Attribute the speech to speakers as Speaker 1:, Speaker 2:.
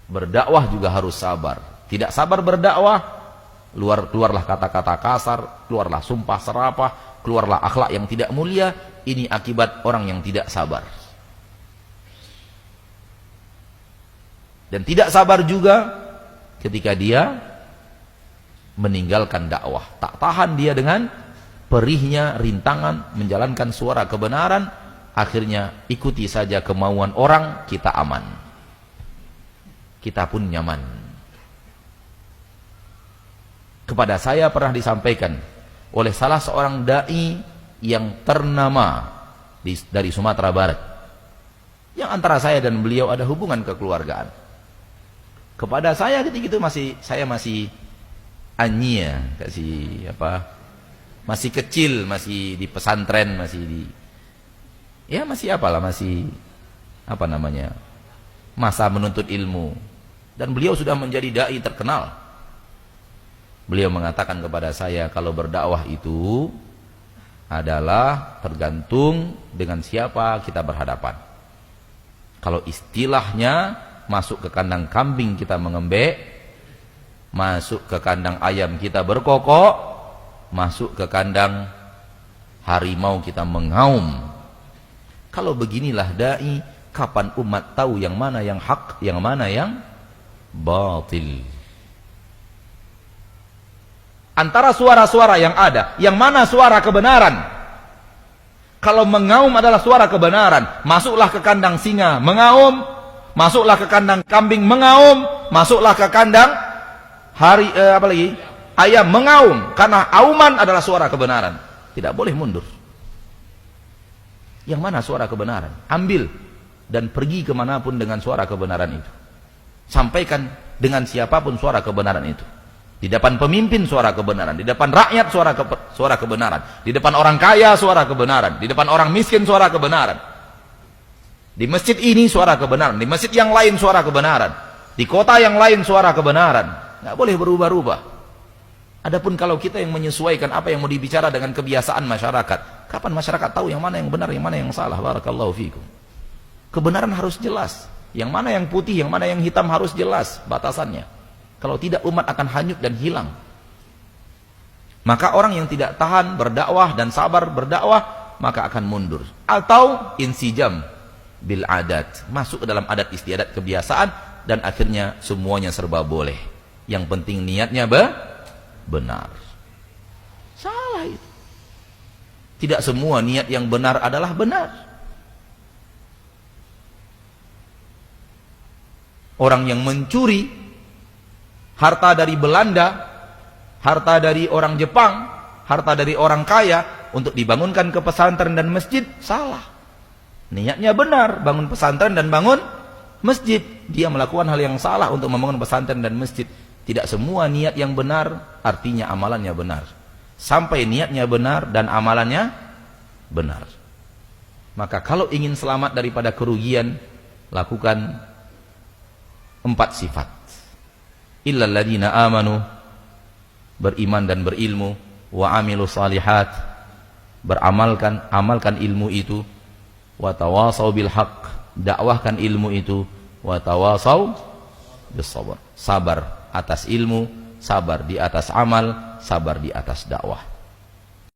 Speaker 1: Berdakwah juga harus sabar. Tidak sabar berdakwah, keluarlah kata-kata kasar, keluarlah sumpah serapah, keluarlah akhlak yang tidak mulia. Ini akibat orang yang tidak sabar. Dan tidak sabar juga ketika dia meninggalkan dakwah. Tak tahan dia dengan perihnya rintangan menjalankan suara kebenaran, akhirnya ikuti saja kemauan orang, kita aman. Kita pun nyaman. Kepada saya pernah disampaikan oleh salah seorang dai yang ternama dari Sumatera Barat, yang antara saya dan beliau ada hubungan kekeluargaan. Kepada saya ketika itu saya masih anyia, masih kecil, masih di pesantren, masih masa menuntut ilmu, dan beliau sudah menjadi dai terkenal. Beliau mengatakan kepada saya, kalau berdakwah itu adalah tergantung dengan siapa kita berhadapan. Kalau istilahnya masuk ke kandang kambing kita mengembek, masuk ke kandang ayam kita berkokok, masuk ke kandang harimau kita mengaum. Kalau beginilah dai, kapan umat tahu yang mana yang hak, yang mana yang batil? Antara suara-suara yang ada, yang mana suara kebenaran? Kalau mengaum adalah suara kebenaran, masuklah ke kandang singa mengaum, masuklah ke kandang kambing mengaum, masuklah ke kandang ayam mengaum, karena auman adalah suara kebenaran. Tidak boleh mundur. Yang mana suara kebenaran? Ambil dan pergi kemanapun dengan suara kebenaran itu. Sampaikan dengan siapapun suara kebenaran itu. Di depan pemimpin suara kebenaran, di depan rakyat suara kebenaran, di depan orang kaya suara kebenaran, di depan orang miskin suara kebenaran. Di masjid ini suara kebenaran, di masjid yang lain suara kebenaran, di kota yang lain suara kebenaran. Nggak boleh berubah-ubah. Adapun kalau kita yang menyesuaikan apa yang mau dibicara dengan kebiasaan masyarakat, kapan masyarakat tahu yang mana yang benar, yang mana yang salah? Barakallahu fikum. Kebenaran harus jelas. Yang mana yang putih, yang mana yang hitam harus jelas batasannya. Kalau tidak, umat akan hanyut dan hilang. Maka orang yang tidak tahan berdakwah dan sabar berdakwah, maka akan mundur. Atau insijam bil adat, masuk ke dalam adat istiadat kebiasaan, dan akhirnya semuanya serba boleh. Yang penting niatnya benar. Salah itu. Tidak semua niat yang benar adalah benar. Orang yang mencuri harta dari Belanda, harta dari orang Jepang, harta dari orang kaya untuk dibangunkan ke pesantren dan masjid, salah. Niatnya benar, bangun pesantren dan bangun masjid. Dia melakukan hal yang salah untuk membangun pesantren dan masjid. Tidak semua niat yang benar artinya amalannya benar. Sampai niatnya benar dan amalannya benar. Maka kalau ingin selamat daripada kerugian, lakukan 4 sifat. Illal ladzina amanu, beriman dan berilmu, wa amilu salihat, amalkan ilmu itu, wa tawasau bil haq, dakwahkan ilmu itu, wa tawasau bis sabr, sabar atas ilmu, sabar di atas amal, sabar di atas dakwah.